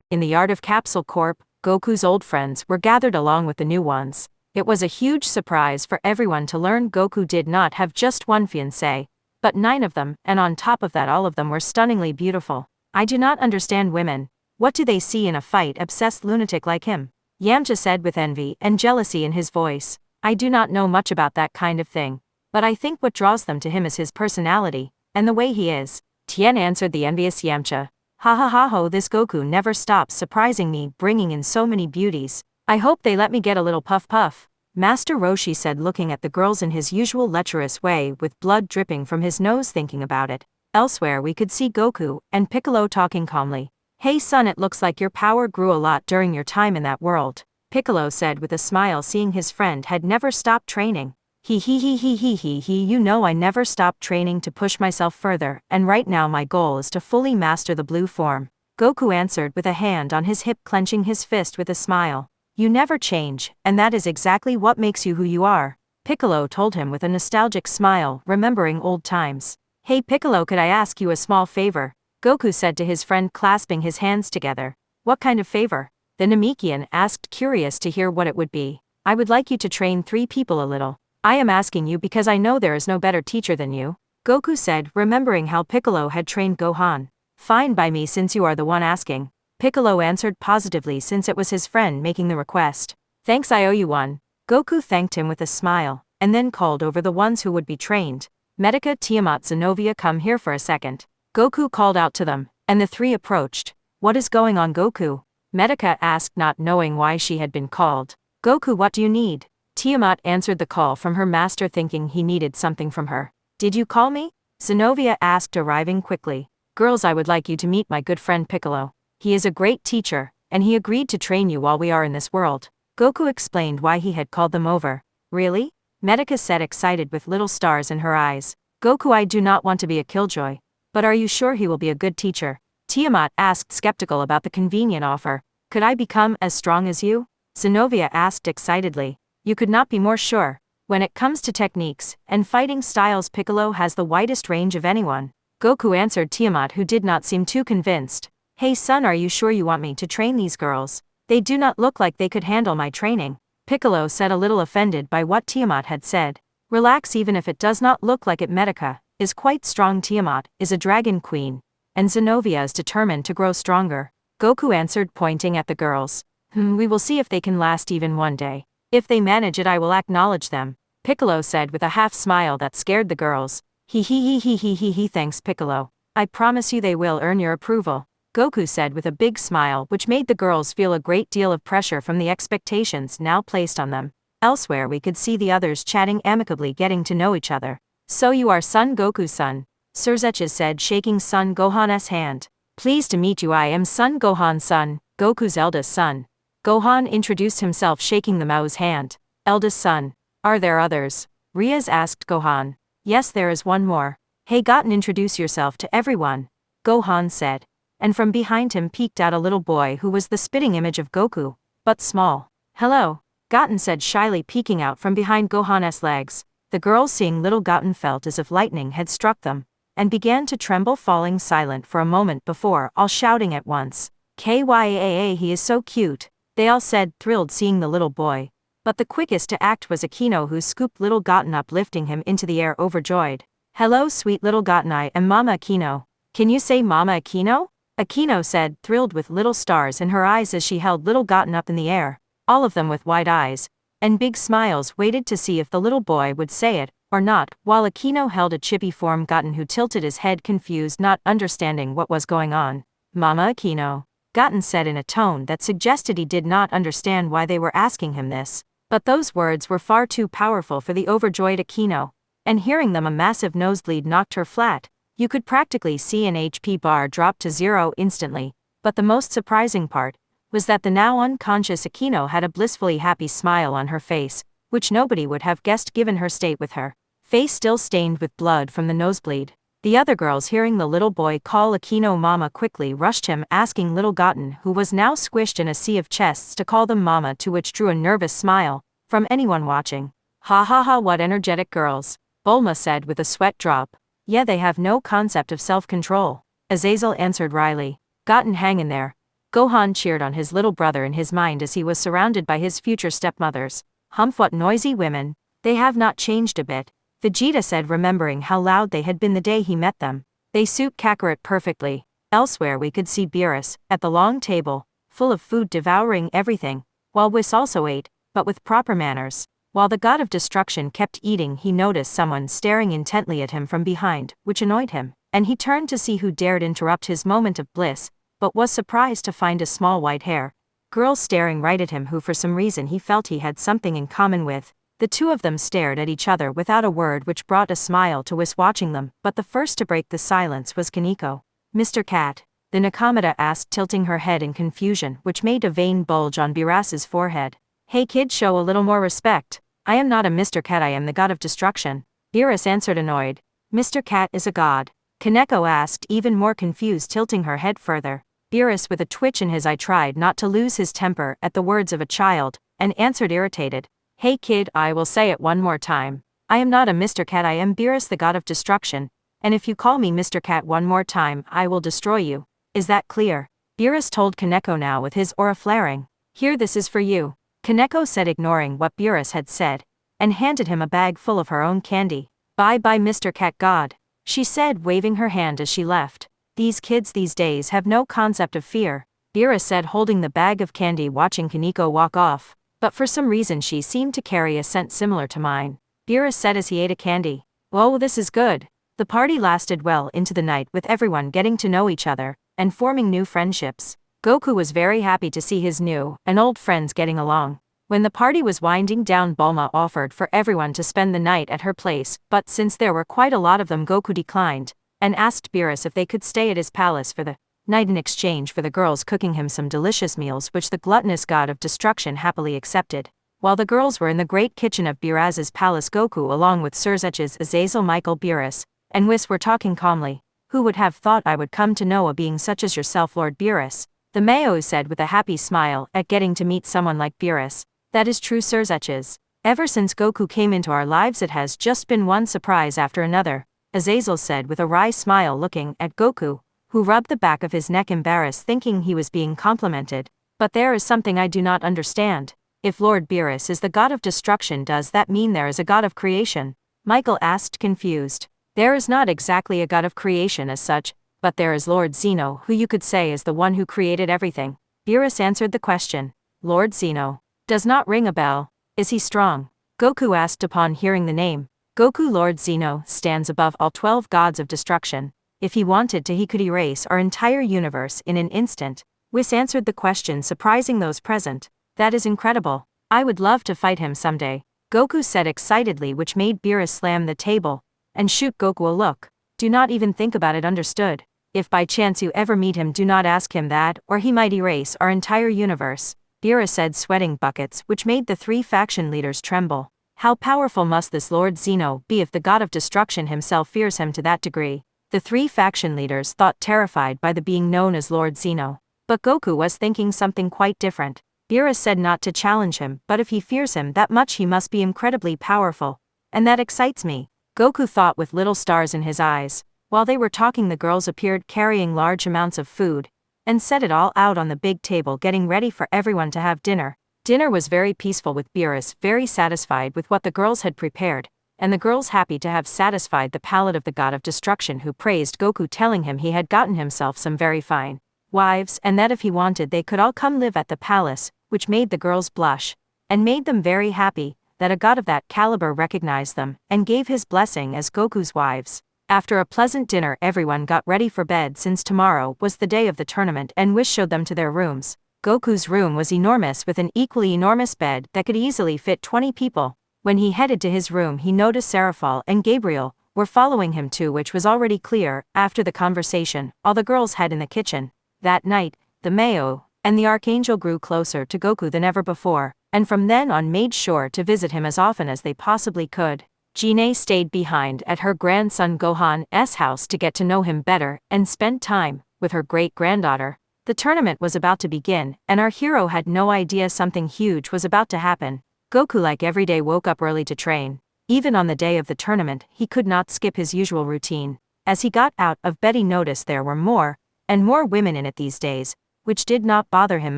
In the yard of Capsule Corp, Goku's old friends were gathered along with the new ones. It was a huge surprise for everyone to learn Goku did not have just one fiancé, but 9 of them, and on top of that all of them were stunningly beautiful. I do not understand women. What do they see in a fight-obsessed lunatic like him? Yamcha said with envy and jealousy in his voice. I do not know much about that kind of thing, but I think what draws them to him is his personality, and the way he is. Tien answered the envious Yamcha. Ha ha ha ho, this Goku never stops surprising me, bringing in so many beauties. I hope they let me get a little puff puff. Master Roshi said, looking at the girls in his usual lecherous way with blood dripping from his nose thinking about it. Elsewhere we could see Goku and Piccolo talking calmly. Hey son, it looks like your power grew a lot during your time in that world, Piccolo said with a smile, seeing his friend had never stopped training. He, you know I never stopped training to push myself further, and right now my goal is to fully master the blue form. Goku answered with a hand on his hip, clenching his fist with a smile. You never change, and that is exactly what makes you who you are, Piccolo told him with a nostalgic smile, remembering old times. Hey Piccolo, could I ask you a small favor? Goku said to his friend, clasping his hands together. What kind of favor? The Namekian asked, curious to hear what it would be. I would like you to train 3 people a little. I am asking you because I know there is no better teacher than you, Goku said, remembering how Piccolo had trained Gohan. Fine by me since you are the one asking, Piccolo answered positively since it was his friend making the request. Thanks, I owe you one. Goku thanked him with a smile, and then called over the ones who would be trained. Medica, Tiamat, Zenobia, come here for a second. Goku called out to them, and the 3 approached. What is going on, Goku? Medica asked, not knowing why she had been called. Goku, what do you need? Tiamat answered the call from her master, thinking he needed something from her. Did you call me? Zenobia asked, arriving quickly. Girls, I would like you to meet my good friend Piccolo. He is a great teacher, and he agreed to train you while we are in this world. Goku explained why he had called them over. Really? Medica said, excited with little stars in her eyes. Goku, I do not want to be a killjoy. But are you sure he will be a good teacher? Tiamat asked, skeptical about the convenient offer. Could I become as strong as you? Zenobia asked excitedly. You could not be more sure. When it comes to techniques and fighting styles, Piccolo has the widest range of anyone. Goku answered Tiamat, who did not seem too convinced. Hey son, are you sure you want me to train these girls? They do not look like they could handle my training, Piccolo said, a little offended by what Tiamat had said. Relax, even if it does not look like it. Medica is quite strong. Tiamat is a dragon queen, and Zenobia is determined to grow stronger, Goku answered, pointing at the girls. We will see if they can last even one day. If they manage it, I will acknowledge them, Piccolo said with a half smile that scared the girls. Thanks Piccolo. I promise you they will earn your approval, Goku said with a big smile, which made the girls feel a great deal of pressure from the expectations now placed on them. Elsewhere we could see the others chatting amicably, getting to know each other. So you are Son Goku's son, Sir Zeches said, shaking Son Gohan's hand. Pleased to meet you, I am Son Gohan's son, Goku's eldest son. Gohan introduced himself, shaking the Mao's hand. Eldest son. Are there others? Riaz asked Gohan. Yes, there is one more. Hey Goten, introduce yourself to everyone, Gohan said. And from behind him peeked out a little boy who was the spitting image of Goku, but small. Hello, Goten said shyly, peeking out from behind Gohan's legs. The girls, seeing little Goten, felt as if lightning had struck them, and began to tremble, falling silent for a moment before all shouting at once. Kyaa, he is so cute, they all said, thrilled seeing the little boy. But the quickest to act was Aquino, who scooped little Goten up, lifting him into the air, overjoyed. Hello sweet little Goten, I am Mama Aquino. Can you say Mama Aquino? Aquino said, thrilled with little stars in her eyes as she held little Goten up in the air. All of them with wide eyes and big smiles waited to see if the little boy would say it or not, while Aquino held a chibi form Goten, who tilted his head, confused, not understanding what was going on. Mama Aquino, Goten said in a tone that suggested he did not understand why they were asking him this. But those words were far too powerful for the overjoyed Aquino, and hearing them a massive nosebleed knocked her flat. You could practically see an HP bar drop to 0 instantly, but the most surprising part was that the now unconscious Aquino had a blissfully happy smile on her face, which nobody would have guessed given her state, with her face still stained with blood from the nosebleed. The other girls, hearing the little boy call Aquino Mama, quickly rushed him, asking little Goten, who was now squished in a sea of chests, to call them Mama, to which drew a nervous smile from anyone watching. Ha ha ha, what energetic girls, Bulma said with a sweat drop. Yeah, they have no concept of self-control, Azazel answered wryly. Goten, hang in there. Gohan cheered on his little brother in his mind as he was surrounded by his future stepmothers. Humph, what noisy women. They have not changed a bit, Vegeta said, remembering how loud they had been the day he met them. They suit Kakarot perfectly. Elsewhere we could see Beerus, at the long table, full of food, devouring everything, while Whis also ate, but with proper manners. While the god of destruction kept eating, he noticed someone staring intently at him from behind, which annoyed him, and he turned to see who dared interrupt his moment of bliss, but was surprised to find a small white-haired girl staring right at him who for some reason he felt he had something in common with. The two of them stared at each other without a word, which brought a smile to Whis watching them, but the first to break the silence was Kaneko. Mr. Cat? The Nakamata asked, tilting her head in confusion, which made a vein bulge on Beerus's forehead. Hey kid, show a little more respect. I am not a Mr. Cat, I am the god of destruction. Beerus answered, annoyed. Mr. Cat is a god? Kaneko asked, even more confused, tilting her head further. Beerus, with a twitch in his eye, tried not to lose his temper at the words of a child, and answered, irritated. Hey kid, I will say it one more time. I am not a Mr. Cat, I am Beerus, the god of destruction, and if you call me Mr. Cat one more time, I will destroy you. Is that clear? Beerus told Kaneko, now with his aura flaring. Here, this is for you, Kaneko said, ignoring what Beerus had said, and handed him a bag full of her own candy. Bye-bye, Mr. Cat God, she said, waving her hand as she left. These kids these days have no concept of fear, Beerus said, holding the bag of candy, watching Kaneko walk off. But for some reason she seemed to carry a scent similar to mine, Beerus said as he ate a candy. Oh, this is good. The party lasted well into the night, with everyone getting to know each other, and forming new friendships. Goku was very happy to see his new and old friends getting along. When the party was winding down, Bulma offered for everyone to spend the night at her place, but since there were quite a lot of them, Goku declined, and asked Beerus if they could stay at his palace for the night in exchange for the girls cooking him some delicious meals, which the gluttonous god of destruction happily accepted. While the girls were in the great kitchen of Beerus's palace, Goku, along with Sirzeches, Azazel, Michael, Beerus, and Whis, were talking calmly. Who would have thought I would come to know a being such as yourself, Lord Beerus? The Mayo said with a happy smile at getting to meet someone like Beerus. That is true, Sirzeches. Ever since Goku came into our lives, it has just been one surprise after another, Azazel said with a wry smile, looking at Goku, who rubbed the back of his neck, embarrassed, thinking he was being complimented. But there is something I do not understand. If Lord Beerus is the god of destruction, does that mean there is a god of creation? Michael asked, confused. There is not exactly a god of creation as such, but there is Lord Zeno, who you could say is the one who created everything. Beerus answered the question. Lord Zeno does not ring a bell. Is he strong? Goku asked upon hearing the name. Goku, Lord Zeno stands above all 12 gods of destruction. If he wanted to, he could erase our entire universe in an instant. Whis answered the question, surprising those present. That is incredible. I would love to fight him someday, Goku said excitedly, which made Beerus slam the table and shoot Goku a look. Do not even think about it, understood? If by chance you ever meet him, do not ask him that, or he might erase our entire universe, Beerus said, sweating buckets, which made the 3 faction leaders tremble. How powerful must this Lord Zeno be if the god of destruction himself fears him to that degree? The 3 faction leaders thought, terrified by the being known as Lord Zeno. But Goku was thinking something quite different. Beerus said not to challenge him, but if he fears him that much, he must be incredibly powerful. And that excites me, Goku thought with little stars in his eyes. While they were talking, the girls appeared carrying large amounts of food, and set it all out on the big table, getting ready for everyone to have dinner. Dinner was very peaceful, with Beerus very satisfied with what the girls had prepared, and the girls happy to have satisfied the palate of the god of destruction, who praised Goku, telling him he had gotten himself some very fine wives, and that if he wanted they could all come live at the palace, which made the girls blush, and made them very happy that a god of that caliber recognized them, and gave his blessing as Goku's wives. After a pleasant dinner, everyone got ready for bed, since tomorrow was the day of the tournament, and Whis showed them to their rooms. Goku's room was enormous, with an equally enormous bed that could easily fit 20 people. When he headed to his room, he noticed Seraphal and Gabriel were following him too, which was already clear after the conversation all the girls had in the kitchen. That night, the Mayo and the Archangel grew closer to Goku than ever before, and from then on made sure to visit him as often as they possibly could. Jine stayed behind at her grandson Gohan's house to get to know him better and spend time with her great-granddaughter. The tournament was about to begin, and our hero had no idea something huge was about to happen. Goku, like every day, woke up early to train. Even on the day of the tournament, he could not skip his usual routine. As he got out of bed, he noticed there were more and more women in it these days, which did not bother him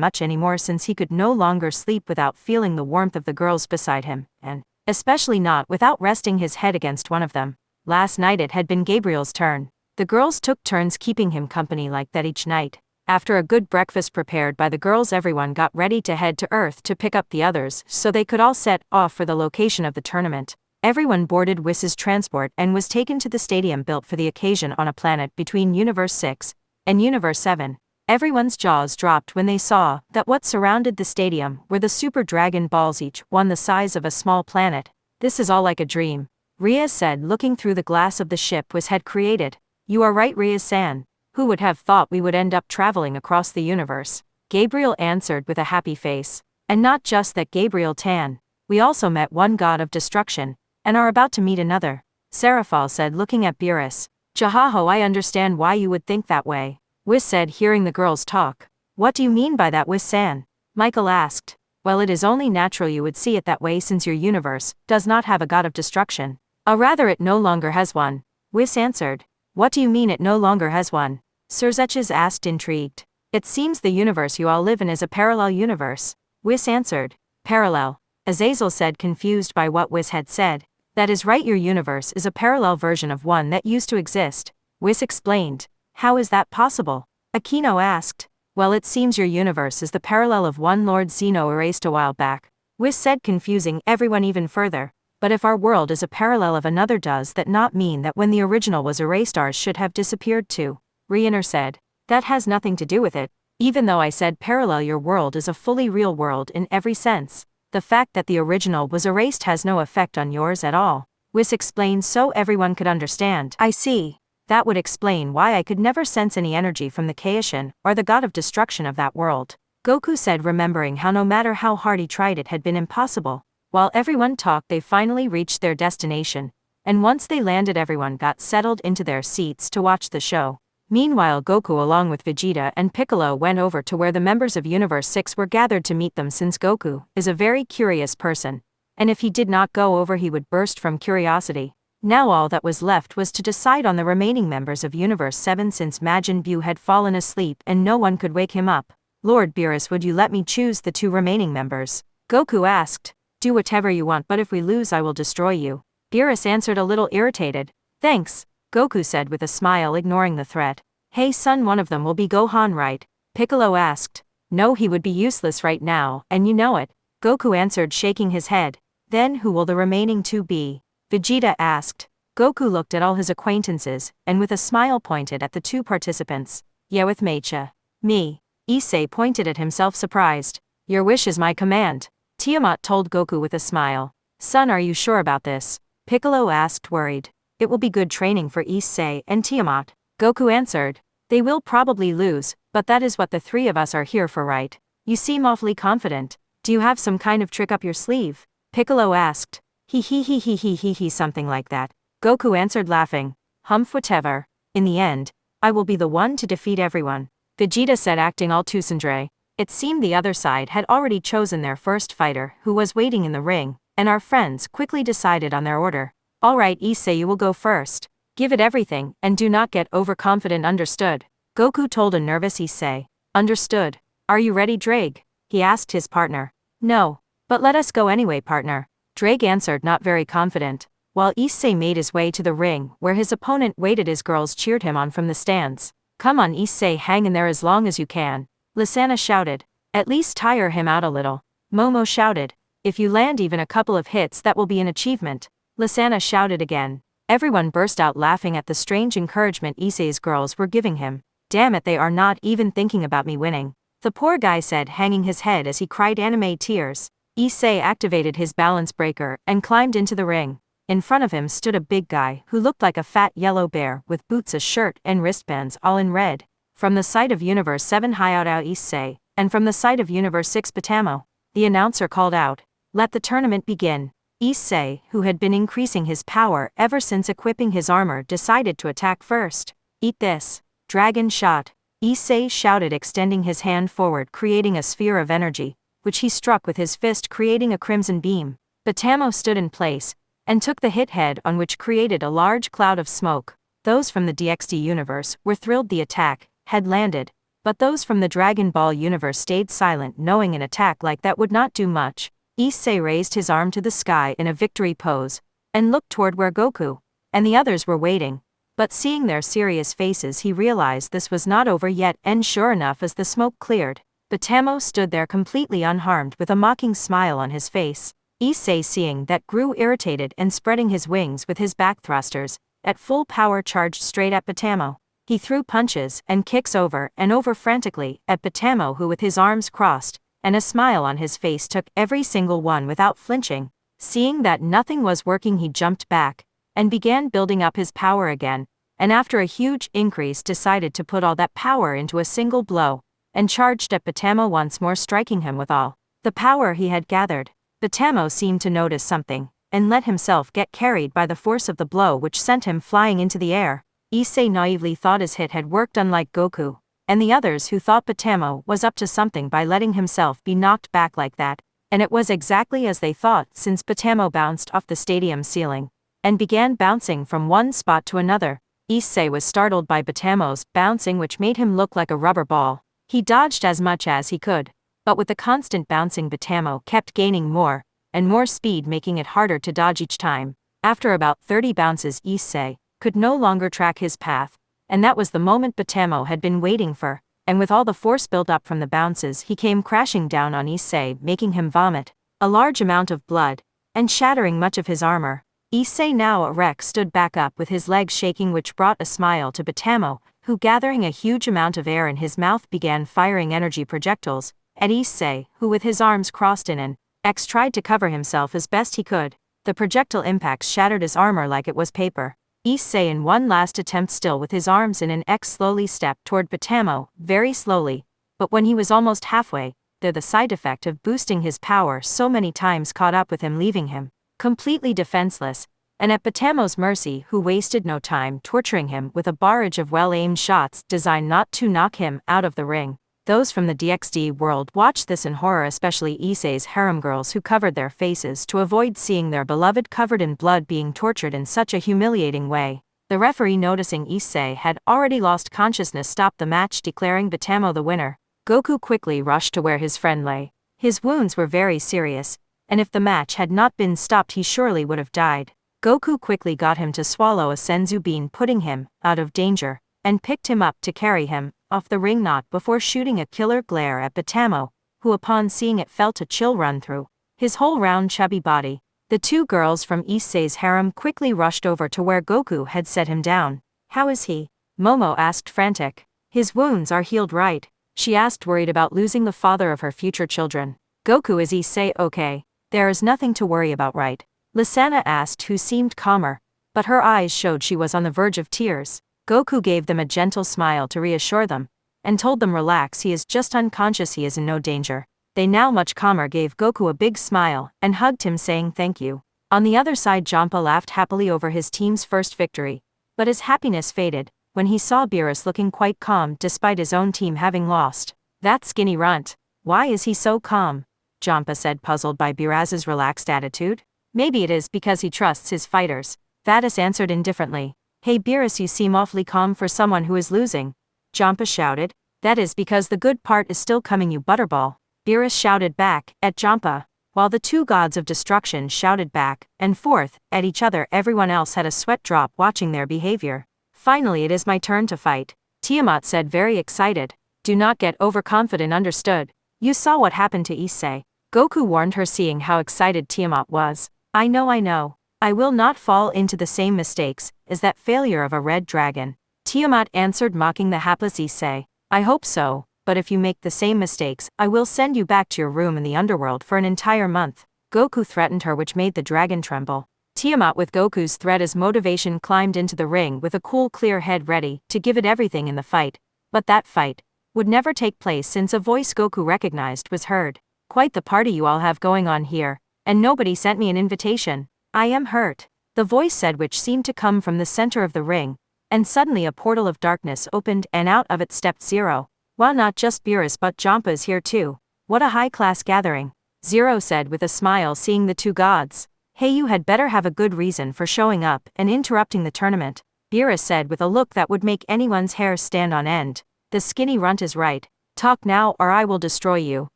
much anymore since he could no longer sleep without feeling the warmth of the girls beside him, and especially not without resting his head against one of them. Last night it had been Gabriel's turn. The girls took turns keeping him company like that each night. After a good breakfast prepared by the girls, everyone got ready to head to Earth to pick up the others so they could all set off for the location of the tournament. Everyone boarded Wiss's transport and was taken to the stadium built for the occasion on a planet between Universe 6 and Universe 7. Everyone's jaws dropped when they saw that what surrounded the stadium were the Super Dragon Balls, each one the size of a small planet. "This is all like a dream," Riaz said, looking through the glass of the ship Wiss had created. "You are right, Riaz-san. Who would have thought we would end up traveling across the universe?" Gabriel answered with a happy face. "And not just that, Gabriel-tan. We also met one god of destruction, and are about to meet another," Serafal said, looking at Beerus. "Jahaho, I understand why you would think that way," Wiss said, hearing the girls talk. "What do you mean by that, Wiss-san?" Michael asked. "Well, it is only natural you would see it that way since your universe does not have a god of destruction." Rather it no longer has one," Wiss answered. "What do you mean it no longer has one?" Serzetches asked, intrigued. "It seems the universe you all live in is a parallel universe," Wiss answered. "Parallel?" Azazel said, confused by what Wiss had said. "That is right, your universe is a parallel version of one that used to exist," Wiss explained. "How is that possible?" Aquino asked. "Well, it seems your universe is the parallel of one Lord Zeno erased a while back," Wiss said, confusing everyone even further. "But if our world is a parallel of another, does that not mean that when the original was erased ours should have disappeared too?" Riener said. "That has nothing to do with it. Even though I said parallel, your world is a fully real world in every sense. The fact that the original was erased has no effect on yours at all," Wiss explained so everyone could understand. "I see. That would explain why I could never sense any energy from the Kaishin or the god of destruction of that world," Goku said, remembering how no matter how hard he tried it had been impossible. While everyone talked, they finally reached their destination, and once they landed everyone got settled into their seats to watch the show. Meanwhile, Goku along with Vegeta and Piccolo went over to where the members of Universe 6 were gathered to meet them, since Goku is a very curious person, and if he did not go over he would burst from curiosity. Now all that was left was to decide on the remaining members of Universe 7 since Majin Buu had fallen asleep and no one could wake him up. "Lord Beerus, would you let me choose the 2 remaining members?" Goku asked. "Do whatever you want, but if we lose I will destroy you," Beerus answered, a little irritated. "Thanks," Goku said with a smile, ignoring the threat. "Hey son, one of them will be Gohan, right?" Piccolo asked. "No, he would be useless right now, and you know it," Goku answered, shaking his head. "Then who will the remaining 2 be?" Vegeta asked. Goku looked at all his acquaintances, and with a smile pointed at the 2 participants. "Yeah, with Mecha." "Me." Issei pointed at himself, surprised. "Your wish is my command," Tiamat told Goku with a smile. "Son, are you sure about this?" Piccolo asked, worried. "It will be good training for Issei and Tiamat," Goku answered. "They will probably lose, but that is what the 3 of us are here for, right? You seem awfully confident. Do you have some kind of trick up your sleeve?" Piccolo asked. He, something like that," Goku answered, laughing. "Humph, whatever. In the end, I will be the one to defeat everyone," Vegeta said, acting all Tusandre. It seemed the other side had already chosen their first fighter, who was waiting in the ring, and our friends quickly decided on their order. "All right, Issei, you will go first. Give it everything, and do not get overconfident, understood?" Goku told a nervous Issei. "Understood. Are you ready, Drake?" he asked his partner. "No. But let us go anyway, partner," Drake answered, not very confident. While Issei made his way to the ring where his opponent waited, his girls cheered him on from the stands. "Come on, Issei, hang in there as long as you can," Lysana shouted. "At least tire him out a little," Momo shouted. "If you land even a couple of hits, that will be an achievement," Lysana shouted again. Everyone burst out laughing at the strange encouragement Issei's girls were giving him. "Damn it, they are not even thinking about me winning," the poor guy said, hanging his head as he cried anime tears. Issei activated his balance breaker and climbed into the ring. In front of him stood a big guy who looked like a fat yellow bear with boots, a shirt, and wristbands all in red. From the side of Universe 7, Hayao Issei, and from the side of Universe 6, Batamo, the announcer called out, "Let the tournament begin." Issei, who had been increasing his power ever since equipping his armor, decided to attack first. "Eat this." Dragon shot, Issei shouted, extending his hand forward, creating a sphere of energy, which he struck with his fist, creating a crimson beam. Batamo stood in place, and took the hit head on, which created a large cloud of smoke. Those from the DxD universe were thrilled. The attack had landed, But those from the Dragon Ball universe stayed silent, knowing an attack like that would not do much. Issei raised his arm to the sky in a victory pose, and looked toward where Goku and the others were waiting. But seeing their serious faces, he realized this was not over yet, and sure enough, as the smoke cleared, Batamo stood there completely unharmed with a mocking smile on his face. Issei, seeing that, grew irritated and spreading his wings with his back thrusters, at full power charged straight at Batamo. He threw punches and kicks over and over frantically at Batamo, who with his arms crossed and a smile on his face took every single one without flinching. Seeing that nothing was working, he jumped back and began building up his power again, and after a huge increase decided to put all that power into a single blow, and charged at Batamo once more, striking him with all the power he had gathered. Batamo seemed to notice something, and let himself get carried by the force of the blow, which sent him flying into the air. Issei naively thought his hit had worked, unlike Goku and the others, who thought Batamo was up to something by letting himself be knocked back like that, and it was exactly as they thought, since Batamo bounced off the stadium ceiling and began bouncing from one spot to another. Issei was startled by Batamo's bouncing, which made him look like a rubber ball. He dodged as much as he could, but with the constant bouncing, Batamo kept gaining more and more speed, making it harder to dodge each time. After about 30 bounces, Issei could no longer track his path, and that was the moment Batamo had been waiting for, and with all the force built up from the bounces, he came crashing down on Issei, making him vomit a large amount of blood and shattering much of his armor. Issei, now a wreck, stood back up with his legs shaking, which brought a smile to Batamo, who, gathering a huge amount of air in his mouth, began firing energy projectiles at Issei, who with his arms crossed in an X tried to cover himself as best he could. The projectile impacts shattered his armor like it was paper. Issei, in one last attempt, still with his arms in an X, slowly stepped toward Batamo, very slowly, but when he was almost halfway there, the side effect of boosting his power so many times caught up with him, leaving him completely defenseless and at Batamo's mercy, who wasted no time torturing him with a barrage of well-aimed shots designed not to knock him out of the ring. Those from the DxD world watched this in horror, especially Issei's harem girls, who covered their faces to avoid seeing their beloved covered in blood being tortured in such a humiliating way. The referee, noticing Issei had already lost consciousness, stopped the match, declaring Batamo the winner. Goku quickly rushed to where his friend lay. His wounds were very serious, and if the match had not been stopped, he surely would have died. Goku quickly got him to swallow a senzu bean, putting him out of danger, and picked him up to carry him off the ring, not before shooting a killer glare at Batamo, who upon seeing it felt a chill run through his whole round chubby body. The two girls from Issei's harem quickly rushed over to where Goku had set him down. "How is he?" Momo asked, frantic. "His wounds are healed, right?" she asked, worried about losing the father of her future children. "Goku, is Issei okay? There is nothing to worry about, right?" Lisanna asked, who seemed calmer, but her eyes showed she was on the verge of tears. Goku gave them a gentle smile to reassure them, and told them, "Relax, he is just unconscious, he is in no danger." They, now much calmer, gave Goku a big smile and hugged him, saying thank you. On the other side, Jampa laughed happily over his team's first victory, but his happiness faded when he saw Beerus looking quite calm despite his own team having lost. "That skinny runt, why is he so calm?" Jampa said, puzzled by Beerus's relaxed attitude. "Maybe it is because he trusts his fighters," Vadis answered indifferently. "Hey Beerus, you seem awfully calm for someone who is losing," Jampa shouted. "That is because the good part is still coming, you butterball," Beerus shouted back at Jampa, while the two gods of destruction shouted back and forth at each other. Everyone else had a sweat drop watching their behavior. "Finally it is my turn to fight," Tiamat said, very excited. "Do not get overconfident, understood? You saw what happened to Issei," Goku warned her, seeing how excited Tiamat was. I know. I will not fall into the same mistakes as that failure of a red dragon," Tiamat answered, mocking the hapless Issei. "I hope so, but if you make the same mistakes, I will send you back to your room in the underworld for an entire month," Goku threatened her, which made the dragon tremble. Tiamat, with Goku's threat as motivation, climbed into the ring with a cool, clear head, ready to give it everything in the fight. But that fight would never take place, since a voice Goku recognized was heard. "Quite the party you all have going on here, and nobody sent me an invitation. I am hurt," the voice said, which seemed to come from the center of the ring, and suddenly a portal of darkness opened, and out of it stepped Zero. "Well, not just Beerus, but Jampa is here too. What a high-class gathering," Zero said with a smile, seeing the two gods. "Hey, you had better have a good reason for showing up and interrupting the tournament," Beerus said with a look that would make anyone's hair stand on end. The skinny runt is right. Talk now or I will destroy you,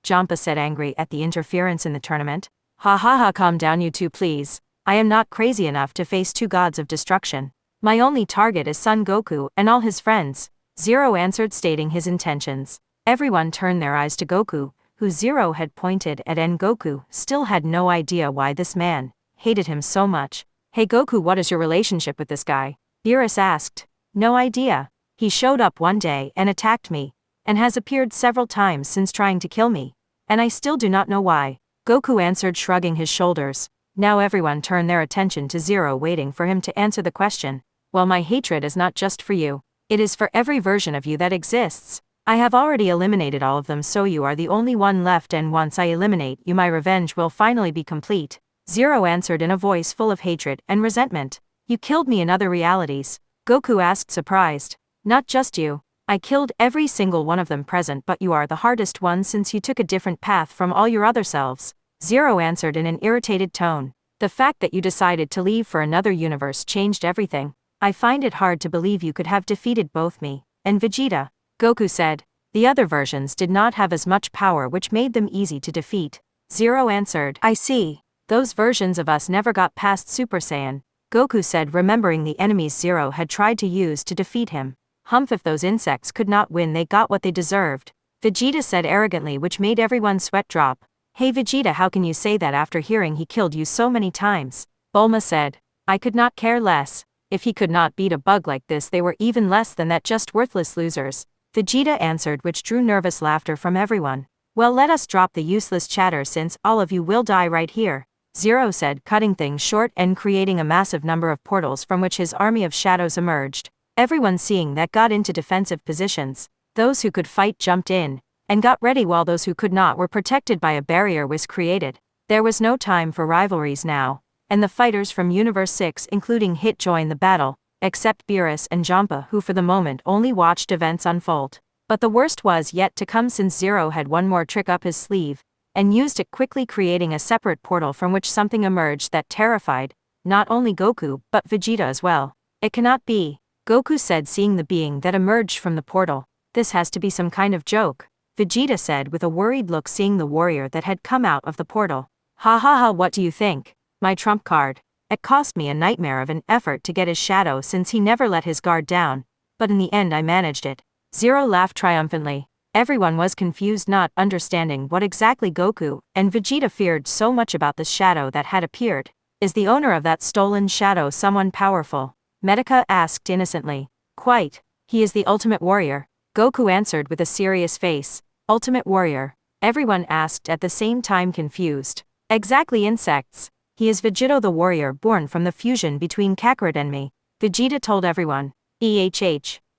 Jampa said, angry at the interference in the tournament. Ha ha ha, calm down you two please. I am not crazy enough to face two gods of destruction. My only target is Son Goku and all his friends, Zero answered, stating his intentions. Everyone turned their eyes to Goku, who Zero had pointed at, and Goku still had no idea why this man hated him so much. Hey Goku, what is your relationship with this guy? Beerus asked. No idea. He showed up one day and attacked me, and has appeared several times since trying to kill me, and I still do not know why, Goku answered, shrugging his shoulders. Now everyone turned their attention to Zero, waiting for him to answer the question. Well, my hatred is not just for you. It is for every version of you that exists. I have already eliminated all of them, so you are the only one left, and once I eliminate you my revenge will finally be complete. Zero answered in a voice full of hatred and resentment. You killed me in other realities, Goku asked, surprised. Not just you. I killed every single one of them present, but you are the hardest one since you took a different path from all your other selves, Zero answered in an irritated tone. The fact that you decided to leave for another universe changed everything. I find it hard to believe you could have defeated both me and Vegeta, Goku said. The other versions did not have as much power, which made them easy to defeat, Zero answered. I see. Those versions of us never got past Super Saiyan, Goku said, remembering the enemies Zero had tried to use to defeat him. Humph, if those insects could not win, they got what they deserved, Vegeta said arrogantly, which made everyone's sweat drop. Hey Vegeta, how can you say that after hearing he killed you so many times? Bulma said. I could not care less. If he could not beat a bug like this, they were even less than that, just worthless losers, Vegeta answered, which drew nervous laughter from everyone. Well, let us drop the useless chatter since all of you will die right here, Zero said, cutting things short and creating a massive number of portals from which his army of shadows emerged. Everyone seeing that got into defensive positions. Those who could fight jumped in and got ready, while those who could not were protected by a barrier was created. There was no time for rivalries now, and the fighters from Universe 6 including Hit joined the battle, except Beerus and Jampa, who for the moment only watched events unfold. But the worst was yet to come, since Zero had one more trick up his sleeve, and used it, quickly creating a separate portal from which something emerged that terrified not only Goku but Vegeta as well. It cannot be, Goku said, seeing the being that emerged from the portal. This has to be some kind of joke, Vegeta said with a worried look, seeing the warrior that had come out of the portal. Ha ha ha, what do you think? My trump card. It cost me a nightmare of an effort to get his shadow, since he never let his guard down, but in the end I managed it. Zero laughed triumphantly. Everyone was confused, not understanding what exactly Goku and Vegeta feared so much about the shadow that had appeared. Is the owner of that stolen shadow someone powerful? Medica asked innocently. Quite. He is the ultimate warrior, Goku answered with a serious face. Ultimate warrior? Everyone asked at the same time, confused. Exactly, insects. He is Vegito the warrior, born from the fusion between Kakarot and me, Vegeta told everyone.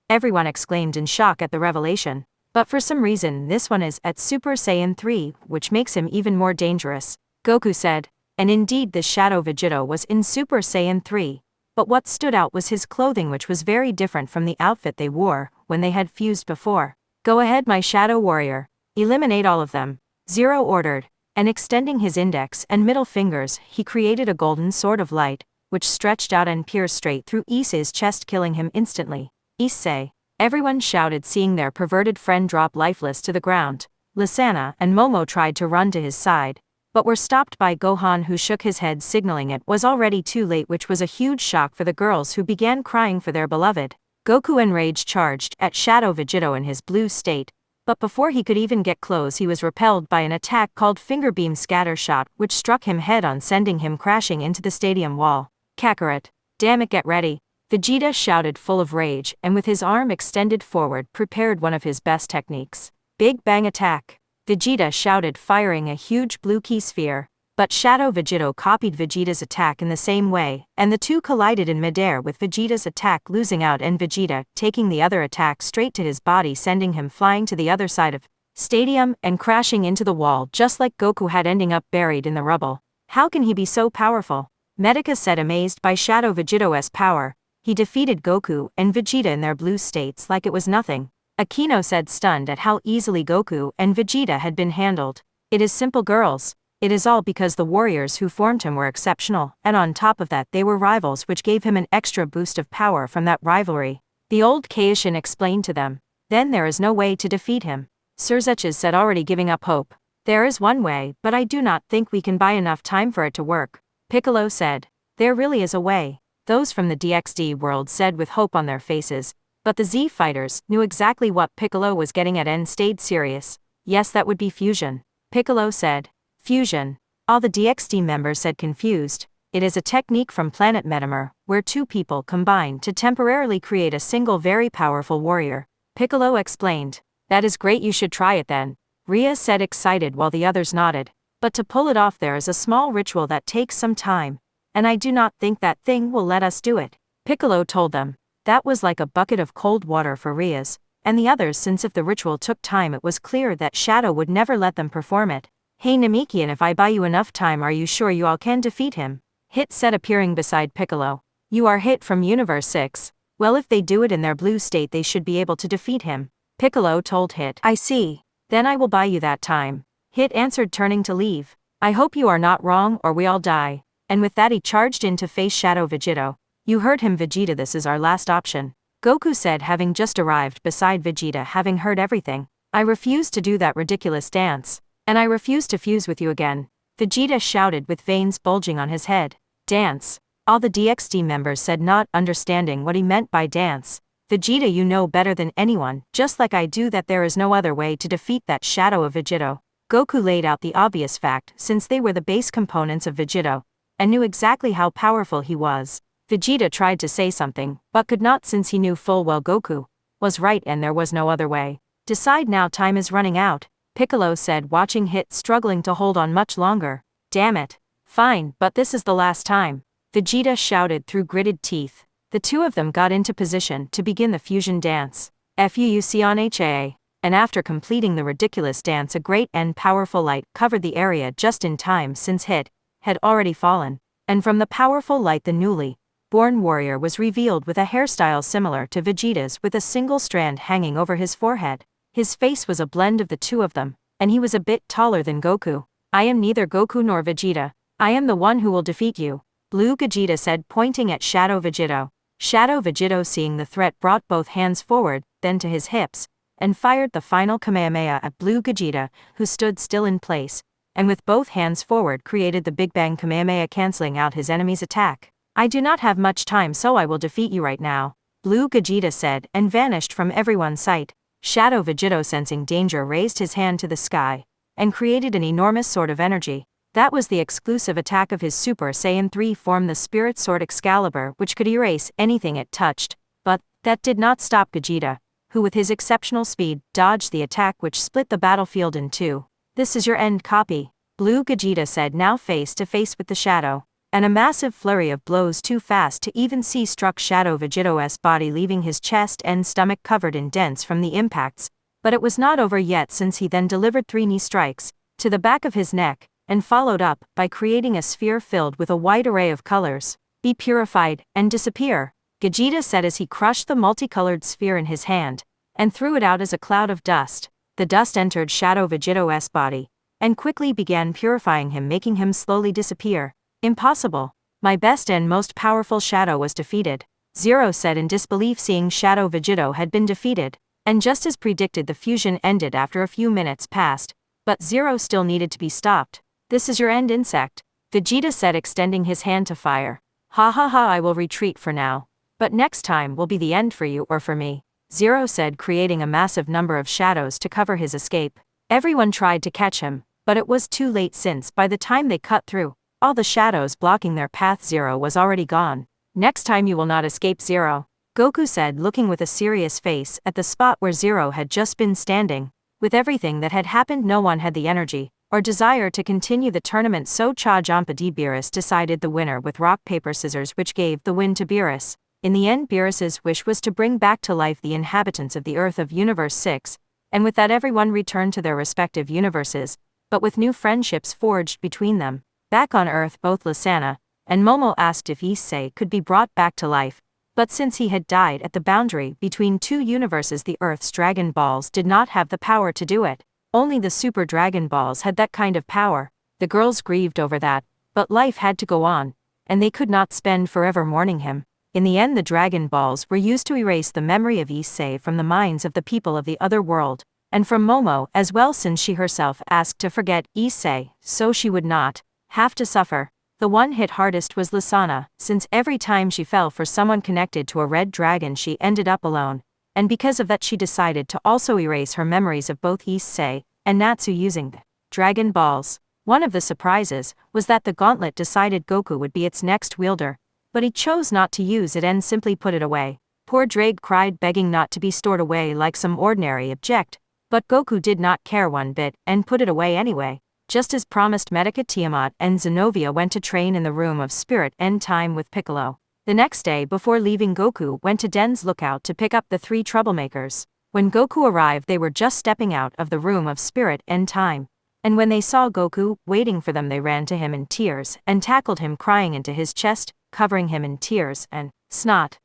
Everyone exclaimed in shock at the revelation. But for some reason this one is at Super Saiyan 3, which makes him even more dangerous, Goku said. And indeed the Shadow Vegito was in Super Saiyan 3. But what stood out was his clothing, which was very different from the outfit they wore when they had fused before. Go ahead, my Shadow Warrior. Eliminate all of them, Zero ordered. And extending his index and middle fingers, he created a golden sword of light, which stretched out and pierced straight through Issei's chest, killing him instantly. Issei! Everyone shouted, seeing their perverted friend drop lifeless to the ground. Lisanna and Momo tried to run to his side, but were stopped by Gohan, who shook his head, signaling it was already too late, which was a huge shock for the girls, who began crying for their beloved. Goku enraged charged at Shadow Vegito in his blue state, but before he could even get close he was repelled by an attack called Finger Beam Scatter Shot, which struck him head on, sending him crashing into the stadium wall. Kakarot! Damn it, get ready! Vegeta shouted, full of rage, and with his arm extended forward prepared one of his best techniques. Big Bang Attack! Vegeta shouted, firing a huge blue key sphere. But Shadow Vegito copied Vegeta's attack in the same way, and the two collided in midair, with Vegeta's attack losing out and Vegeta taking the other attack straight to his body, sending him flying to the other side of stadium and crashing into the wall, just like Goku had, ending up buried in the rubble. How can he be so powerful? Medica said, amazed by Shadow Vegito's power. He defeated Goku and Vegeta in their blue states like it was nothing. Aquino said, stunned at how easily Goku and Vegeta had been handled. It is simple, girls. It is all because the warriors who formed him were exceptional, and on top of that they were rivals, which gave him an extra boost of power from that rivalry, the old Kaishin explained to them. then there is no way to defeat him. Surzuches said, already giving up hope. There is one way, but I do not think we can buy enough time for it to work. Piccolo said. There really is a way. Those from the DxD world said with hope on their faces, but the Z fighters knew exactly what Piccolo was getting at and stayed serious. Yes, that would be fusion. Piccolo said. Fusion. All the DxD members said confused. It is a technique from planet Metamer, where two people combine to temporarily create a single very powerful warrior. Piccolo explained. That is great, you should try it then. Ria said, excited, while the others nodded. But to pull it off there is a small ritual that takes some time, and I do not think that thing will let us do it. Piccolo told them. That was like a bucket of cold water for Rias and the others, since if the ritual took time it was clear that Shadow would never let them perform it. Hey Namekian, if I buy you enough time, are you sure you all can defeat him? Hit said, appearing beside Piccolo. You are Hit from Universe 6. Well, if they do it in their blue state they should be able to defeat him. Piccolo told Hit. I see. Then I will buy you that time. Hit answered, turning to leave. I hope you are not wrong or we all die. And with that he charged in to face Shadow Vegito. You heard him, Vegeta, this is our last option. Goku said, having just arrived beside Vegeta, having heard everything. I refuse to do that ridiculous dance. And I refuse to fuse with you again. Vegeta shouted with veins bulging on his head. Dance. All the DxD members said, not understanding what he meant by dance. Vegeta, you know better than anyone, just like I do, that there is no other way to defeat that Shadow of Vegito. Goku laid out the obvious fact, since they were the base components of Vegito, and knew exactly how powerful he was. Vegeta tried to say something, but could not, since he knew full well Goku was right and there was no other way. Decide now, time is running out, Piccolo said, watching Hit struggling to hold on much longer. Damn it. Fine, but this is the last time. Vegeta shouted through gritted teeth. The two of them got into position to begin the fusion dance. FUUC on HAA. And after completing the ridiculous dance, a great and powerful light covered the area just in time, since Hit had already fallen. And from the powerful light the newly born warrior was revealed with a hairstyle similar to Vegeta's, with a single strand hanging over his forehead. His face was a blend of the two of them, and he was a bit taller than Goku. I am neither Goku nor Vegeta. I am the one who will defeat you, Blue Gogeta said, pointing at Shadow Vegito. Shadow Vegito, seeing the threat, brought both hands forward, then to his hips, and fired the final Kamehameha at Blue Gogeta, who stood still in place, and with both hands forward created the Big Bang Kamehameha, cancelling out his enemy's attack. I do not have much time, so I will defeat you right now, Blue Gogeta said, and vanished from everyone's sight. Shadow Vegito, sensing danger, raised his hand to the sky, and created an enormous sword of energy. That was the exclusive attack of his Super Saiyan 3 form, the Spirit Sword Excalibur, which could erase anything it touched. But that did not stop Gogeta, who with his exceptional speed dodged the attack, which split the battlefield in two. This is your end, copy, Blue Gogeta said, now face to face with the Shadow. And a massive flurry of blows, too fast to even see, struck Shadow Vegito's body, leaving his chest and stomach covered in dents from the impacts. But it was not over yet, since he then delivered 3 knee strikes to the back of his neck, and followed up by creating a sphere filled with a wide array of colors. Be purified and disappear, Gogeta said as he crushed the multicolored sphere in his hand and threw it out as a cloud of dust. The dust entered Shadow Vegito's body and quickly began purifying him, making him slowly disappear. Impossible. My best and most powerful Shadow was defeated, Zero said in disbelief, seeing Shadow Vegito had been defeated. And just as predicted, the fusion ended after a few minutes passed, but Zero still needed to be stopped. This is your end, insect, Vegeta said, extending his hand to fire. Ha ha ha, I will retreat for now. But next time will be the end for you or for me, Zero said, creating a massive number of shadows to cover his escape. Everyone tried to catch him, but it was too late, since by the time they cut through all the shadows blocking their path, Zero was already gone. Next time you will not escape, Zero, Goku said, looking with a serious face at the spot where Zero had just been standing. With everything that had happened, no one had the energy or desire to continue the tournament, so Cha Jampa D. Beerus decided the winner with rock paper scissors, which gave the win to Beerus. In the end, Beerus's wish was to bring back to life the inhabitants of the Earth of Universe 6, and with that everyone returned to their respective universes, but with new friendships forged between them. Back on Earth, both Lisana and Momo asked if Issei could be brought back to life, but since he had died at the boundary between two universes, the Earth's Dragon Balls did not have the power to do it. Only the Super Dragon Balls had that kind of power. The girls grieved over that, but life had to go on, and they could not spend forever mourning him. In the end, the Dragon Balls were used to erase the memory of Issei from the minds of the people of the other world, and from Momo as well, since she herself asked to forget Issei, so she would not have to suffer. The one hit hardest was Lisanna, since every time she fell for someone connected to a red dragon she ended up alone, and because of that she decided to also erase her memories of both Issei and Natsu using the Dragon Balls. One of the surprises was that the gauntlet decided Goku would be its next wielder, but he chose not to use it and simply put it away. Poor Drake cried, begging not to be stored away like some ordinary object, but Goku did not care one bit and put it away anyway. Just as promised, Medica, Tiamat, and Zenobia went to train in the room of spirit end time with Piccolo. The next day, before leaving, Goku went to Den's lookout to pick up the three troublemakers. When Goku arrived, they were just stepping out of the room of spirit end time. And when they saw Goku waiting for them, they ran to him in tears and tackled him, crying into his chest, covering him in tears and snot.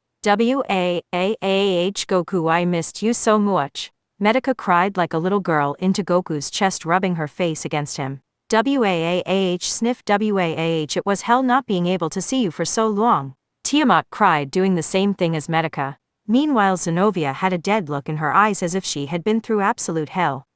Goku, I missed you so much. Medica cried like a little girl into Goku's chest, rubbing her face against him. Sniff. It was hell not being able to see you for so long. Tiamat cried, doing the same thing as Medica. Meanwhile, Zenobia had a dead look in her eyes as if she had been through absolute hell.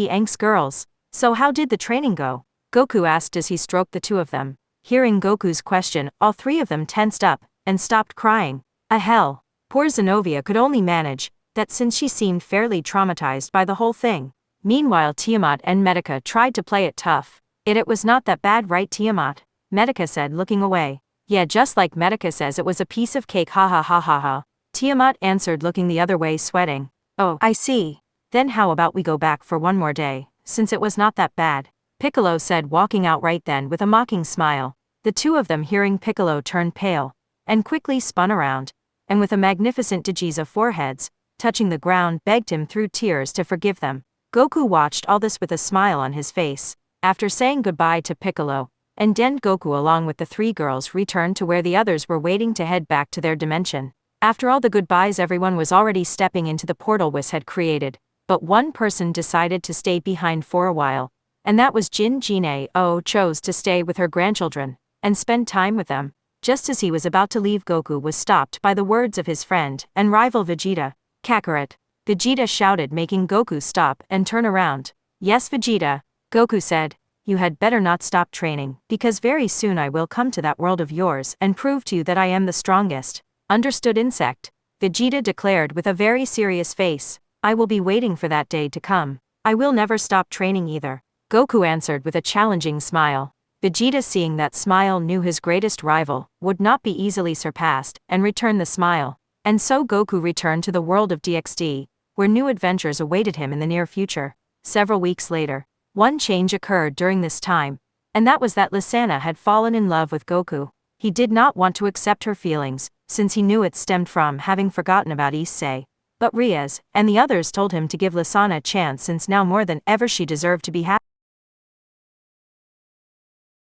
Angst girls. So how did the training go? Goku asked as he stroked the two of them. Hearing Goku's question, all three of them tensed up and stopped crying. Hell. Poor Zenobia could only manage that, since she seemed fairly traumatized by the whole thing. Meanwhile, Tiamat and Medica tried to play it tough. It was not that bad, right, Tiamat? Medica said, looking away. Yeah, just like Medica says, it was a piece of cake, ha ha ha ha ha. Tiamat answered, looking the other way, sweating. Oh, I see. Then how about we go back for one more day, since it was not that bad? Piccolo said, walking out right then with a mocking smile. The two of them, hearing Piccolo, turned pale and quickly spun around, and with a magnificent digis of foreheads touching the ground, begged him through tears to forgive them. Goku watched all this with a smile on his face. After saying goodbye to Piccolo and Den, Goku along with the three girls returned to where the others were waiting to head back to their dimension. After all the goodbyes, everyone was already stepping into the portal Whis had created, but one person decided to stay behind for a while, and that was Jin. Chose to stay with her grandchildren and spend time with them. Just as he was about to leave, Goku was stopped by the words of his friend and rival Vegeta. Kakarot. Vegeta shouted, making Goku stop and turn around. Yes, Vegeta, Goku said. You had better not stop training, because very soon I will come to that world of yours and prove to you that I am the strongest. Understood, insect? Vegeta declared with a very serious face. I will be waiting for that day to come. I will never stop training either. Goku answered with a challenging smile. Vegeta, seeing that smile, knew his greatest rival would not be easily surpassed and returned the smile. And so Goku returned to the world of DxD, where new adventures awaited him in the near future. Several weeks later, one change occurred during this time, and that was that Lisanna had fallen in love with Goku. He did not want to accept her feelings, since he knew it stemmed from having forgotten about Issei. But Riaz and the others told him to give Lisanna a chance, since now more than ever she deserved to be happy.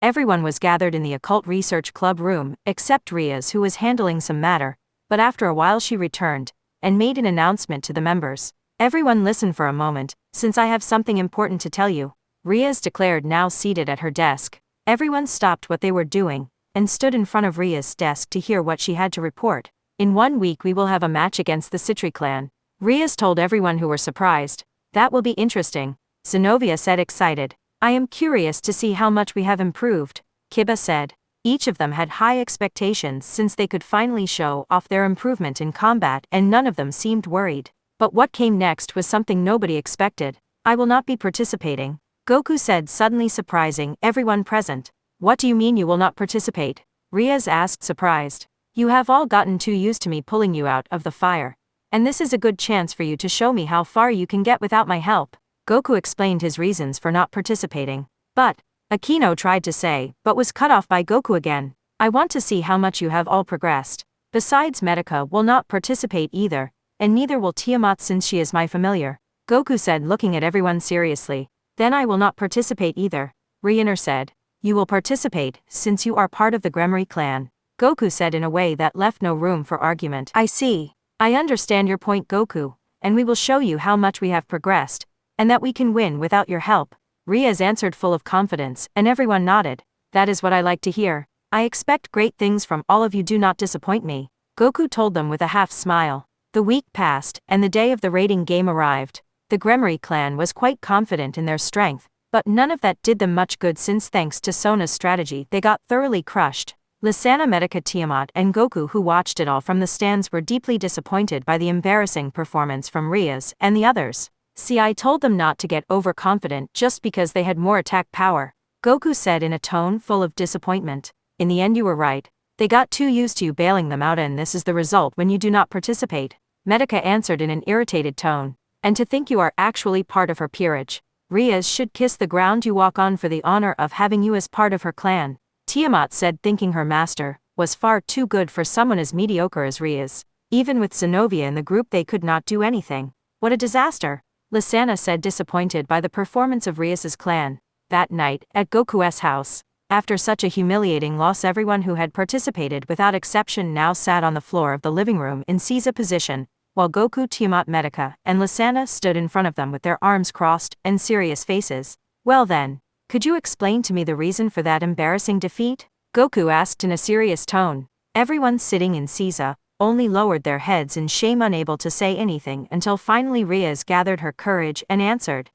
Everyone was gathered in the Occult Research Club room, except Riaz, who was handling some matter, but after a while she returned and made an announcement to the members. Everyone listen for a moment, since I have something important to tell you, Riaz declared, now seated at her desk. Everyone stopped what they were doing and stood in front of Riaz's desk to hear what she had to report. In 1 week we will have a match against the Citri clan. Riaz told everyone, who were surprised. That will be interesting, Zenobia said, excited. I am curious to see how much we have improved, Kiba said. Each of them had high expectations, since they could finally show off their improvement in combat, and none of them seemed worried. But what came next was something nobody expected. I will not be participating, Goku said, suddenly surprising everyone present. What do you mean you will not participate? Riaz asked, surprised. You have all gotten too used to me pulling you out of the fire, and this is a good chance for you to show me how far you can get without my help. Goku explained his reasons for not participating. But Akino tried to say, but was cut off by Goku again. I want to see how much you have all progressed. Besides, Medica will not participate either, and neither will Tiamat, since she is my familiar, Goku said, looking at everyone seriously. Then I will not participate either, Reiner said. You will participate, since you are part of the Gremory clan, Goku said in a way that left no room for argument. I see. I understand your point, Goku, and we will show you how much we have progressed, and that we can win without your help, Riaz answered, full of confidence, and everyone nodded. That is what I like to hear. I expect great things from all of you, do not disappoint me, Goku told them with a half smile. The week passed, and the day of the raiding game arrived. The Gremory clan was quite confident in their strength, but none of that did them much good since thanks to Sona's strategy they got thoroughly crushed. Lysana, Medica, Tiamat and Goku, who watched it all from the stands, were deeply disappointed by the embarrassing performance from Rias and the others. See, I told them not to get overconfident just because they had more attack power, Goku said in a tone full of disappointment. In the end you were right. They got too used to you bailing them out, and this is the result when you do not participate, Medica answered in an irritated tone. And to think you are actually part of her peerage. Rias should kiss the ground you walk on for the honor of having you as part of her clan, Tiamat said, thinking her master was far too good for someone as mediocre as Rias. Even with Zenobia in the group they could not do anything. What a disaster, Lysana said, disappointed by the performance of Rias's clan. That night, at Goku's house, after such a humiliating loss, everyone who had participated without exception now sat on the floor of the living room in Caesar position, while Goku, Tiamat, Medica, and Lysana stood in front of them with their arms crossed and serious faces. Well then, could you explain to me the reason for that embarrassing defeat? Goku asked in a serious tone. Everyone sitting in Caesar only lowered their heads in shame, unable to say anything until finally Rias gathered her courage and answered.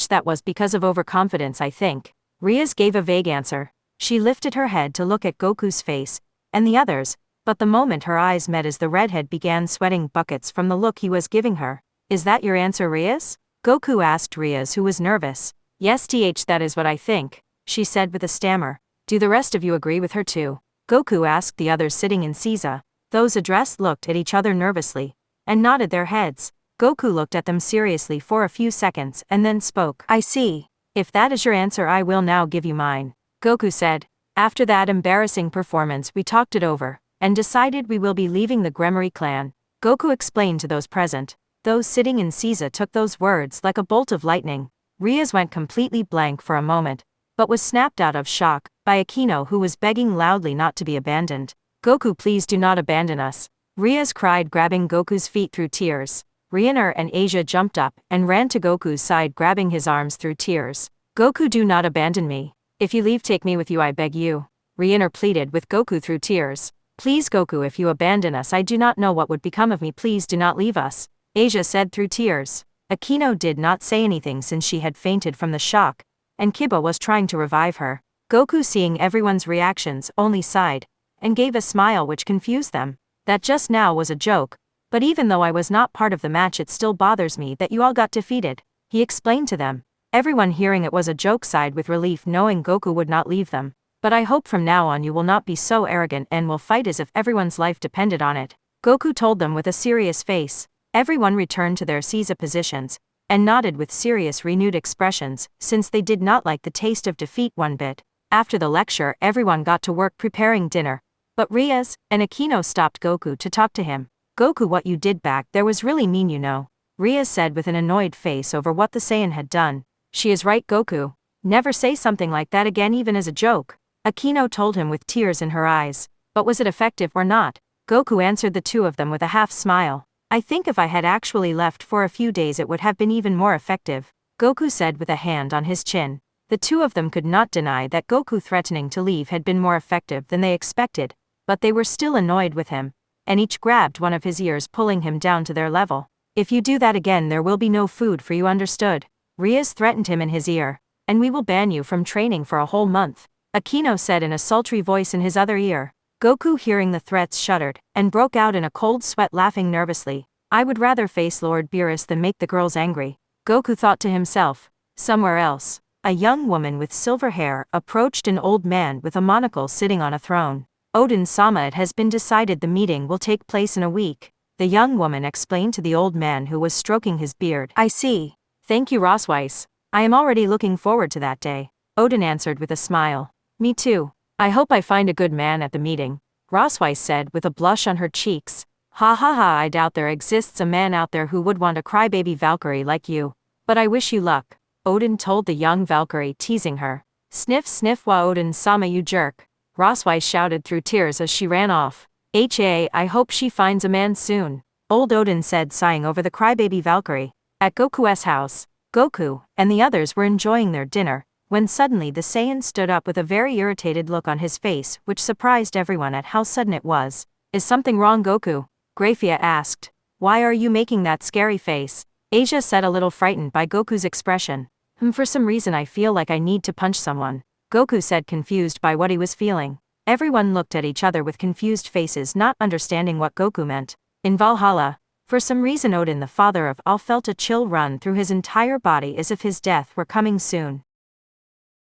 That was because of overconfidence, I think. Rias gave a vague answer. She lifted her head to look at Goku's face and the others, but the moment her eyes met as the redhead began sweating buckets from the look he was giving her. Is that your answer, Rias? Goku asked Rias, who was nervous. Yes, that is what I think, she said with a stammer. Do the rest of you agree with her too? Goku asked the others sitting in Caesar. Those addressed looked at each other nervously and nodded their heads. Goku looked at them seriously for a few seconds and then spoke. I see. If that is your answer, I will now give you mine, Goku said. After that embarrassing performance we talked it over and decided we will be leaving the Gremory clan, Goku explained to those present. Those sitting in Caesar took those words like a bolt of lightning. Rias went completely blank for a moment, but was snapped out of shock by Aquino, who was begging loudly not to be abandoned. Goku, please do not abandon us, Rias cried, grabbing Goku's feet through tears. Riener and Asia jumped up and ran to Goku's side, grabbing his arms through tears. Goku, do not abandon me. If you leave, take me with you, I beg you, Riener pleaded with Goku through tears. Please Goku, if you abandon us I do not know what would become of me, please do not leave us, Asia said through tears. Aquino did not say anything since she had fainted from the shock, and Kiba was trying to revive her. Goku, seeing everyone's reactions, only sighed and gave a smile which confused them. That just now was a joke, but even though I was not part of the match it still bothers me that you all got defeated, he explained to them. Everyone hearing it was a joke sighed with relief, knowing Goku would not leave them. But I hope from now on you will not be so arrogant and will fight as if everyone's life depended on it, Goku told them with a serious face. Everyone returned to their Caesar positions and nodded with serious, renewed expressions, since they did not like the taste of defeat one bit. After the lecture everyone got to work preparing dinner, but Rias and Aquino stopped Goku to talk to him. Goku, what you did back there was really mean, you know, Rias said with an annoyed face over what the Saiyan had done. She is right, Goku. Never say something like that again, even as a joke, Aquino told him with tears in her eyes. But was it effective or not? Goku answered the two of them with a half smile. I think if I had actually left for a few days it would have been even more effective, Goku said with a hand on his chin. The two of them could not deny that Goku threatening to leave had been more effective than they expected, but they were still annoyed with him, and each grabbed one of his ears, pulling him down to their level. If you do that again there will be no food for you, understood? Rias threatened him in his ear. And we will ban you from training for a whole month, Aquino said in a sultry voice in his other ear. Goku, hearing the threats, shuddered and broke out in a cold sweat, laughing nervously. I would rather face Lord Beerus than make the girls angry, Goku thought to himself. Somewhere else, a young woman with silver hair approached an old man with a monocle sitting on a throne. Odin-sama, it has been decided the meeting will take place in a week, the young woman explained to the old man who was stroking his beard. I see. Thank you, Rosweiss. I am already looking forward to that day, Odin answered with a smile. Me too. I hope I find a good man at the meeting, Rosweiss said with a blush on her cheeks. Ha ha ha, I doubt there exists a man out there who would want a crybaby Valkyrie like you. But I wish you luck, Odin told the young Valkyrie, teasing her. Sniff sniff, wa Odin-sama, you jerk, Rosweiss shouted through tears as she ran off. I hope she finds a man soon, old Odin said, sighing over the crybaby Valkyrie. At Goku's house, Goku and the others were enjoying their dinner when suddenly the Saiyan stood up with a very irritated look on his face, which surprised everyone at how sudden it was. Is something wrong, Goku? Grafia asked. Why are you making that scary face? Asia said, a little frightened by Goku's expression. For some reason I feel like I need to punch someone, Goku said, confused by what he was feeling. Everyone looked at each other with confused faces, not understanding what Goku meant. In Valhalla, for some reason Odin, the father of all, felt a chill run through his entire body as if his death were coming soon.